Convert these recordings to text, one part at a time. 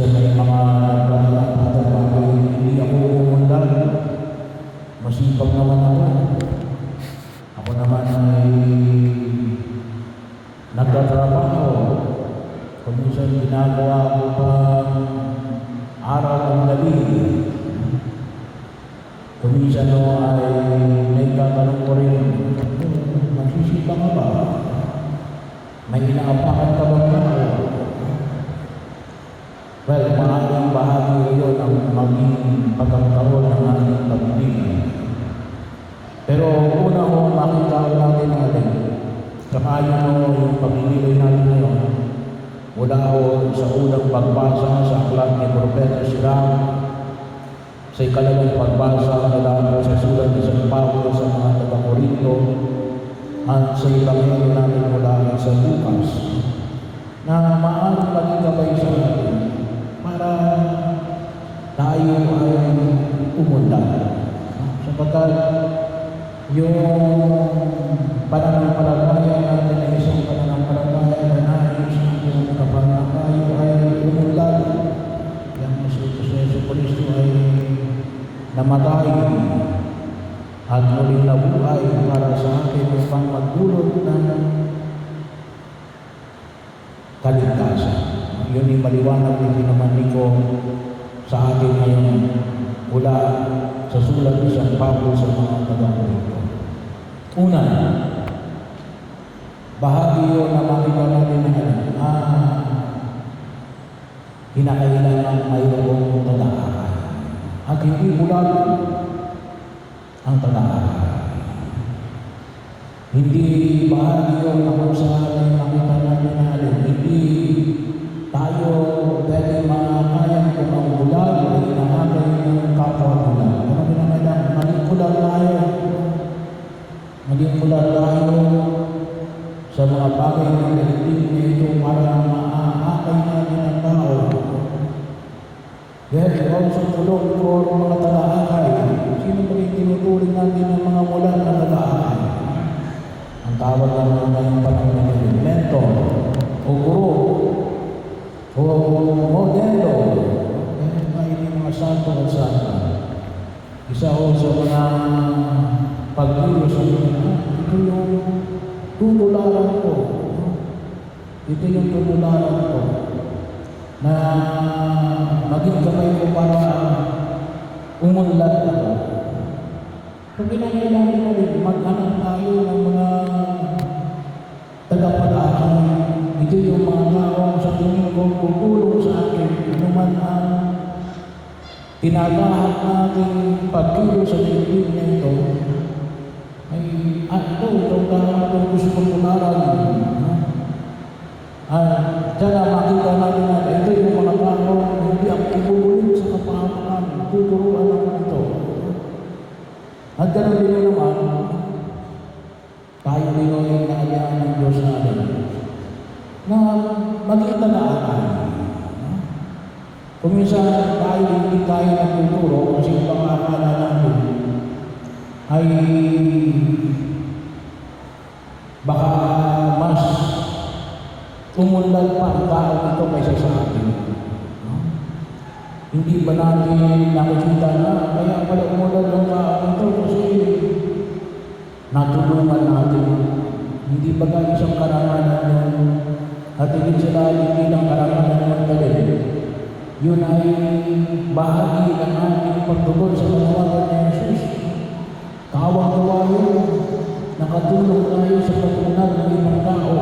Minsan may mga nagpapalapatan bagay, hindi ako umundan. Masipag naman ako. Ako naman ay nagtatrabaho. Kung minsan ginagawa ko pang aral ng gabi. Kung minsan ay nagtatanong ko rin, magsisipag ka ba? May inaapakan ka ba ako? Well, maaaring bahagi yun ang maging pagkakaroon ng ating pag-ibig. Pero una ko makita natin natin, kakayon mo yung pag-ibig natin ngayon, mula ko sa unang pagbasa sa aklat ni Propeta Siram, sa ikalawang pagbasa mula ko sa sulat ni San Pablo sa mga taga-Korinto, at sa Ebanghelyo natin mula sa Lucas, na maaaring maging gabay sa atin para tayo ay umunlad. Sapagkat yung pananampalataya natin ay isang pananampalataya na nais natin kapag tayo ay umunlad. Yang si Jesu Kristo ay namatay at muling nabuhay para sa atin upang magdulot ng kaligtasan. Yun yung maliwanag din naman ko sa atin ngayon mula sa sulat ni San Pablo sa mga taga-Korinto. Una, bahagi yun na makita natin na kinakailangan mayroong taga-akay. At hindi bulag ang taga-akay. Hindi bahagi yun na kung saan makita natin na hindi tayo pwede makakayang kung ang bulag ay inaakay ng kapwa bulag. Ano pinamailang? Maging bulag tayo. Maging bulag tayo sa mga bagay ng daigdig na ito para maaakay natin ang tao. Yes, also tulong for mga taga-akay. Sino ba yung tinuturing natin ng mga bulag na taga-akay? Ang tawag naman ngayong panahon ng mentor o guro o modelo. Kaya yung mga santo o santa. Isa o sa mga pagkilo sa mga, ito yung tutularan ko. Ito yung tutularan ko na maging kamay ko para umunlad ako. Kung kinakailangan na rin, maghanap tayo ng mga tagapag-akay. Ito yung mga tao sa tingin ko tutulong sa akin. Ano man ang tinagahan natin pagkilo sa daigdig na ito, ay itong tao itong gusto kong tunaran. Diyan na makita natin na ito yung mga tao hindi ang ibubulit sa kapahamakan. Tuturuan naman ito. At gano'n din naman, tayo din yung naayaan ng Diyos natin na maging taga-akay. Kung minsan tayo hindi tayo nagtuturo kasi yung pang-akala natin ay baka mas umunlad pa ang tao ito kaysa sa atin. Hindi ba natin nakikita na kaya pala umunlad ang tao ito kasi natulungan natin. Hindi ba isang karangalan yun at higit sila hindi lang karangalan yung galing. Yun ay bahagi ng ating pagtugon sa panawagan ni Jesus. Kawang-kawa yun, nakatulong tayo sa pagtunan ng ibang tao.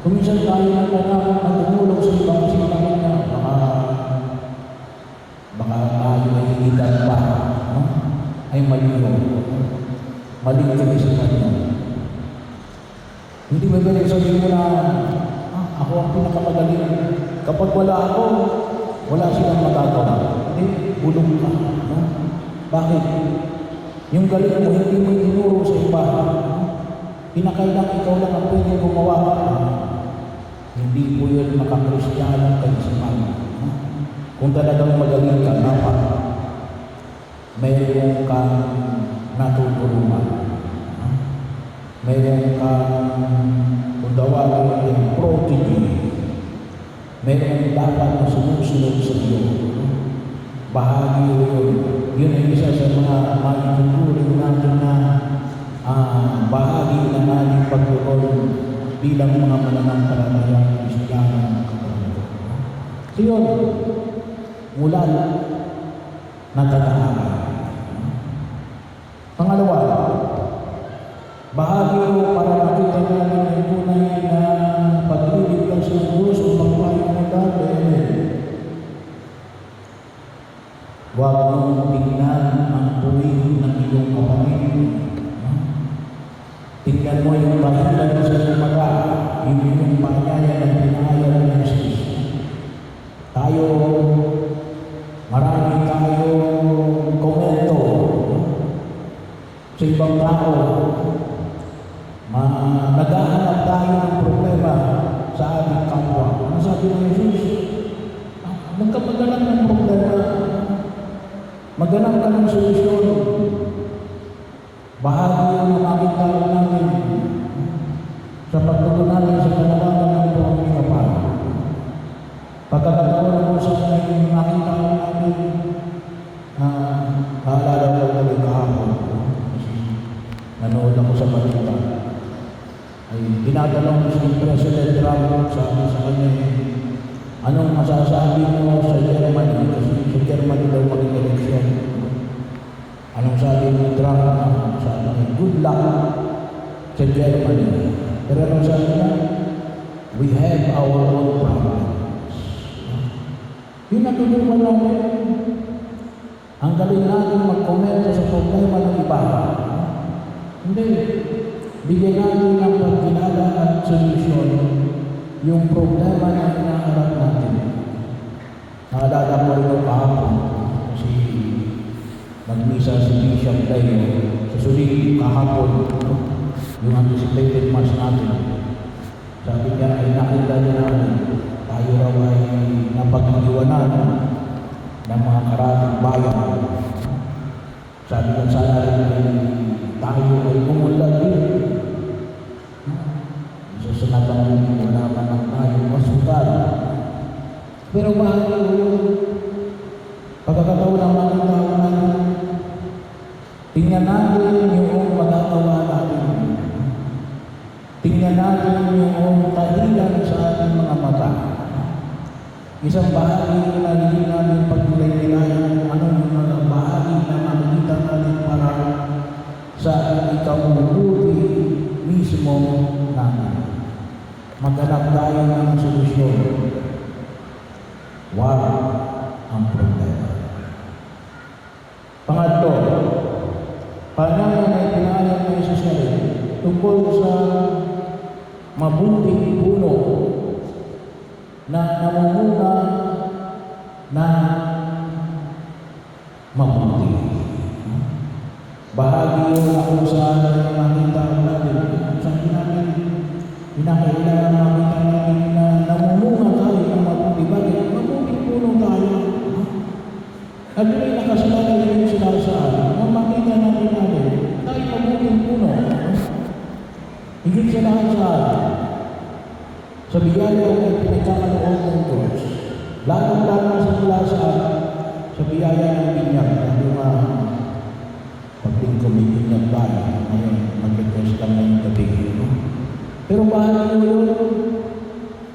Kung minsan tayo nagtanakot na tumulong sa ibang sinabi na baka tayo nahihitan pa, no? Ay maliho. Maling kami sa kanya. Hindi magaling sabihin mo na, ako ang pinakamagaling. Kapag wala ako, wala silang magagawa. Hindi, bulong ka. No? Bakit? Yung galing mo, hindi mo tinuro sa iba. Pinakailang ikaw lang ang pwede gumawa. Hindi po yun makakristyano kaisipan. Kung talagang magaling ka, dapat mayroon kang natutulungan. Mayroon kang kung tawagin natin protege. Meron dapat na sumusunod sa iyo. Bahagi yun. Yun ay isa sa mga maituturing natin na bahagi ng ating pagtuon bilang mga mananampalatayang Kristiyano. So yun, mula nagkatahanan. Pangalawa, bahagi mo para makita natin ang tunay na pag-ibig sa Diyos o pagpapayo ng dati. Huwag mong tingnan ang tuwing ng iyong kapatid. Tingnan mo yung kahilan sa lumaga, yung panyaya ng pinahayag ng Jesus. Tayo, marami tayong komento sa ibang tao. Naghahanap tayo ng problema sa ating kapwa. Ano sabi ng Jesus? Magkapagalan ng problema. Maghanap ka ng solusyon. Bahagi yung makita natin sa pagtugon natin sa kalawakan ng buong kapal. Pagkakataon mo sa kanyang makita natin, naalala ko ulit kahapon. Nanood ako sa balita. Ay tinatanong si President Trump, sabi sa kanya, anong masasabi mo sa Germany? Kasi sa Germany daw mag-eleksyon. Anong sabi ni Trump? Sabi niya, good luck sa Germany. Pero anong sabi niya? We have our own problems. Yun ang tulungan namin. Ang galing natin mag-komento sa problema ng iba. Hindi. Bigyan natin ng pagkilala at solusyon yung problema na hinaharap natin. Naalala mo rin kahapon kasi nagmisa si Bishop tayo sa sulit kahapon yung anticipated mass natin. Sabi niya ay nakita niya namin tayo raw ay napag-iwanan ng mga karating bayan. Sabi niya sana rin ay tayo ay umulan din. Isa sa natanong wala pa ng tayong hospital. Pero mahal yun. Pagkakataon ng mga tao natin, tingnan natin yung magagawa natin. Tingnan natin yung kahilan sa ating mga mata. Isang bahagi na hindi namin pagnilayan kung ano yung mga bahagi na makikita natin para sa ikabubuti mismo natin. Maghanap tayo ng solusyon. Wag ang problema. Pangatlo, panahon na pinahayag ng Jesus tungkol sa mabuting puno na namumuna na mabuti. Bahagi yun na kung saan nakita natin, saan natin pinakailangan nakita natin na namumunga tayo ng mabuti. Bakit? Mabuting puno tayo. At yun ay nakasalalay yung sinasaan na makita natin tayo mabuting puno. Higit sa lahat sa atin. Sa biyaya ay pinagkakaloob ng Diyos. Lalong-lalo sa mula sa biyaya ng binyag. At yung pagting kumibinyag tayo, ngayon mag-request ka ngayong gabi. Pero bahal nyo yun,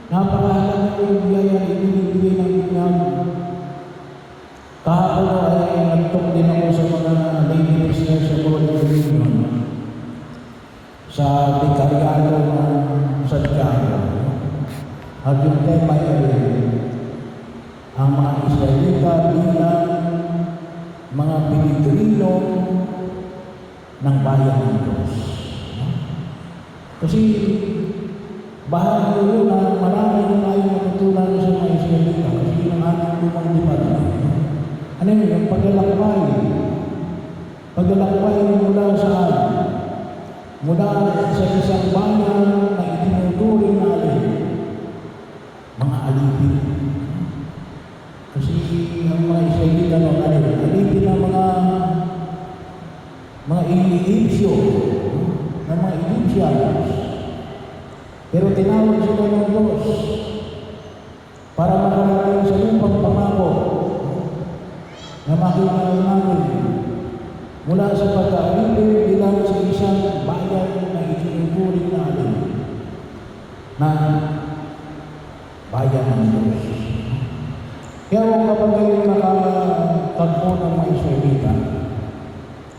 napakahalaga yung biyaya na ibinibigay ng binyag. Kahapon ay nagtok din ako sa mga ladies na sa Lord Communion sa Vicaryado ng Santiago. At yung tema ay ang mga Israelita bilang mga pinigrino ng bayan ng Diyos. Kasi bahagi yun na marami tayong natutunan sa mga Israelita kasi yun ang ating lumang lipat. Ano yun? Yung paglalakbay. Paglalakbay mula saan? Mula sa isang bayan na itinuturing natin mga alipin. Kasi ang mga Israelita ng alipin ng mga Egyptio, ng mga Egyptians. Pero tinawag sila ng Diyos sa lupang pangako na makita natin mula sa pag-aalipin bilang sa isang bayan na ikinukulit natin na bayan ng Diyos. Kaya kapag kayo nakatagpo ng mga Israelita,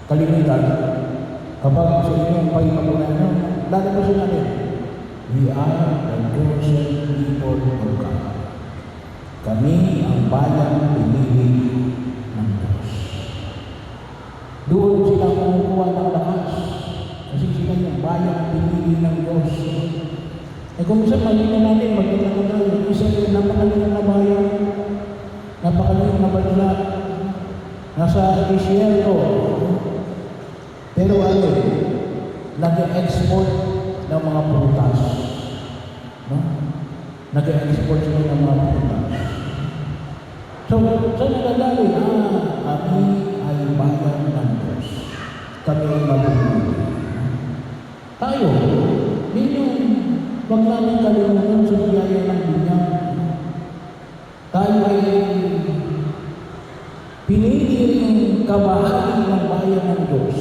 kalimitan, kapag sa inyong pagkakunan nyo, lalabasin natin, we are the chosen people of God. Kami ang bayan pinili ng Diyos. Doon sila kumukuha ng lakas, kasi sila yung bayan pinili ng Diyos. Kung minsan makita natin, magkita tayo, isa yung napakaliit na bayan, napakaliit na bansa, nasa disyerto. Pero nag-export ng mga prutas. No? Nag-export sila ng mga prutas. So, saan nagdadali? Kami ay bayan ng Diyos. Kami ay mabubuti. Tayo, huwag namin kalimutan sa biyaya ng dunya. Tayo ay pinili ng kabahagi ng bayan ng Diyos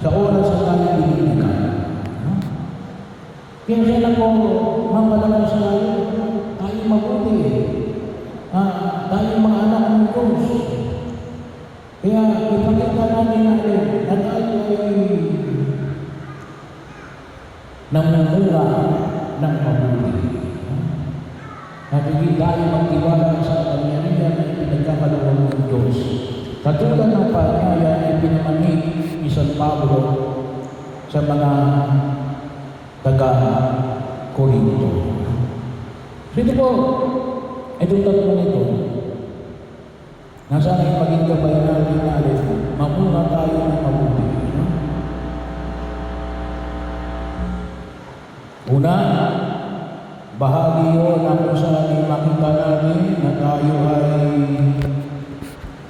sa oras na tayo binilikan. Kaya siya lang po, mapalaman sa tayo mabuti. Tayo mga anak ng Diyos. Kaya ipakita natin na tayo ay namunga ng mabuti. At hindi tayo magtiwala sa kapangyarihan na ipinagkakaloob ng Diyos. Katulad ng panyaya na ipinamanig ni San Pablo sa mga taga-Korinto. Sino po, itong tatlong ito, nasa na yung maging gabay natin, mamunga tayo ng mabuti. Una, bahagi yun na kung saan makita natin na tayo ay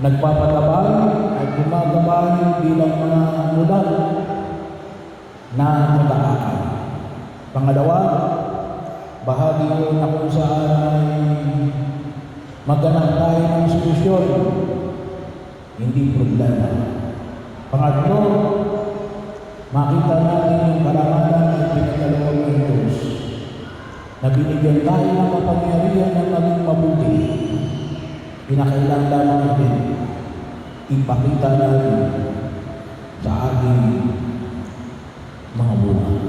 nagpapagabay at gumagabay bilang mga mulan na mag-aakay. Pangalawa, bahagi yun na kung saan ay maghanap tayo ng solusyon, hindi problema. Pangatlo, makita natin yung karangalan at pinagkaloob ng Diyos na binigyan tayo ng kapangyarihan ng maging mabuti. Pinakailangan lamang natin ipakita natin sa ating mga bunga.